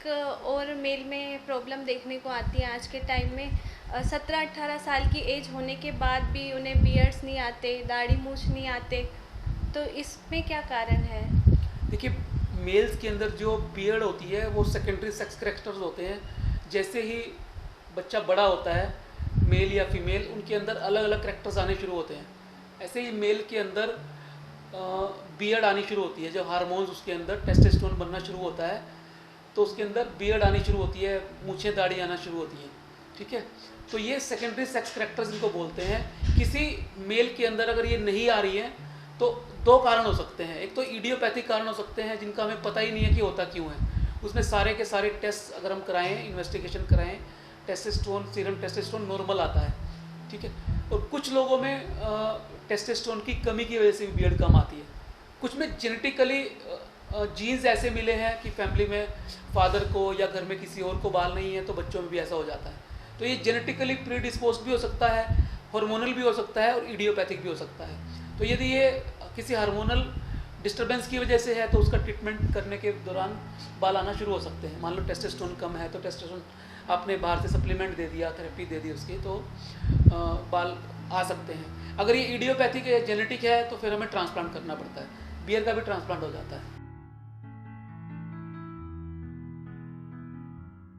एक और मेल में प्रॉब्लम देखने को आती है आज के टाइम में। 17-18 साल की एज होने के बाद भी उन्हें बियर्ड्स नहीं आते, दाढ़ी मूछ नहीं आते, तो इसमें क्या कारण है? देखिए, मेल्स के अंदर जो बियर्ड होती है वो सेकेंडरी सेक्स करेक्टर्स होते हैं। जैसे ही बच्चा बड़ा होता है, मेल या फीमेल, उनके अंदर अलग अलग करेक्टर्स आने शुरू होते हैं। ऐसे ही मेल के अंदर बियर्ड आनी शुरू होती है। जब हार्मोन्स उसके अंदर टेस्टोस्टेरोन बनना शुरू होता है तो उसके अंदर बियर्ड आनी शुरू होती है, मूछें दाढ़ी आना शुरू होती हैं। ठीक है, तो ये सेकेंडरी सेक्स करेक्टर्स इनको बोलते हैं। किसी मेल के अंदर अगर ये नहीं आ रही है तो दो कारण हो सकते हैं। एक तो इडियोपैथिक कारण हो सकते हैं जिनका हमें पता ही नहीं है कि होता क्यों है। उसमें सारे के सारे टेस्ट अगर हम कराएं, इन्वेस्टिगेशन कराएं, टेस्टोस्टेरोन, सीरम टेस्टोस्टेरोन नॉर्मल आता है। ठीक है, और कुछ लोगों में टेस्टोस्टेरोन की कमी की वजह से भी बियर्ड कम आती है। कुछ में जेनेटिकली जीन्स ऐसे मिले हैं कि फैमिली में फादर को या घर में किसी और को बाल नहीं है, तो बच्चों में भी ऐसा हो जाता है। तो ये जेनेटिकली प्रीडिस्पोज भी हो सकता है, हार्मोनल भी हो सकता है और इडियोपैथिक भी हो सकता है। तो यदि ये किसी हार्मोनल डिस्टर्बेंस की वजह से है तो उसका ट्रीटमेंट करने के दौरान बाल आना शुरू हो सकते हैं। मान लो टेस्टोस्टेरोन कम है तो टेस्टोस्टेरोन आपने बाहर से सप्लीमेंट दे दिया, थेरेपी दे दी उसकी, तो बाल आ सकते हैं। अगर ये इडियोपैथिक है, जेनेटिक है, तो फिर हमें ट्रांसप्लांट करना पड़ता है। बियर का भी ट्रांसप्लांट हो जाता है।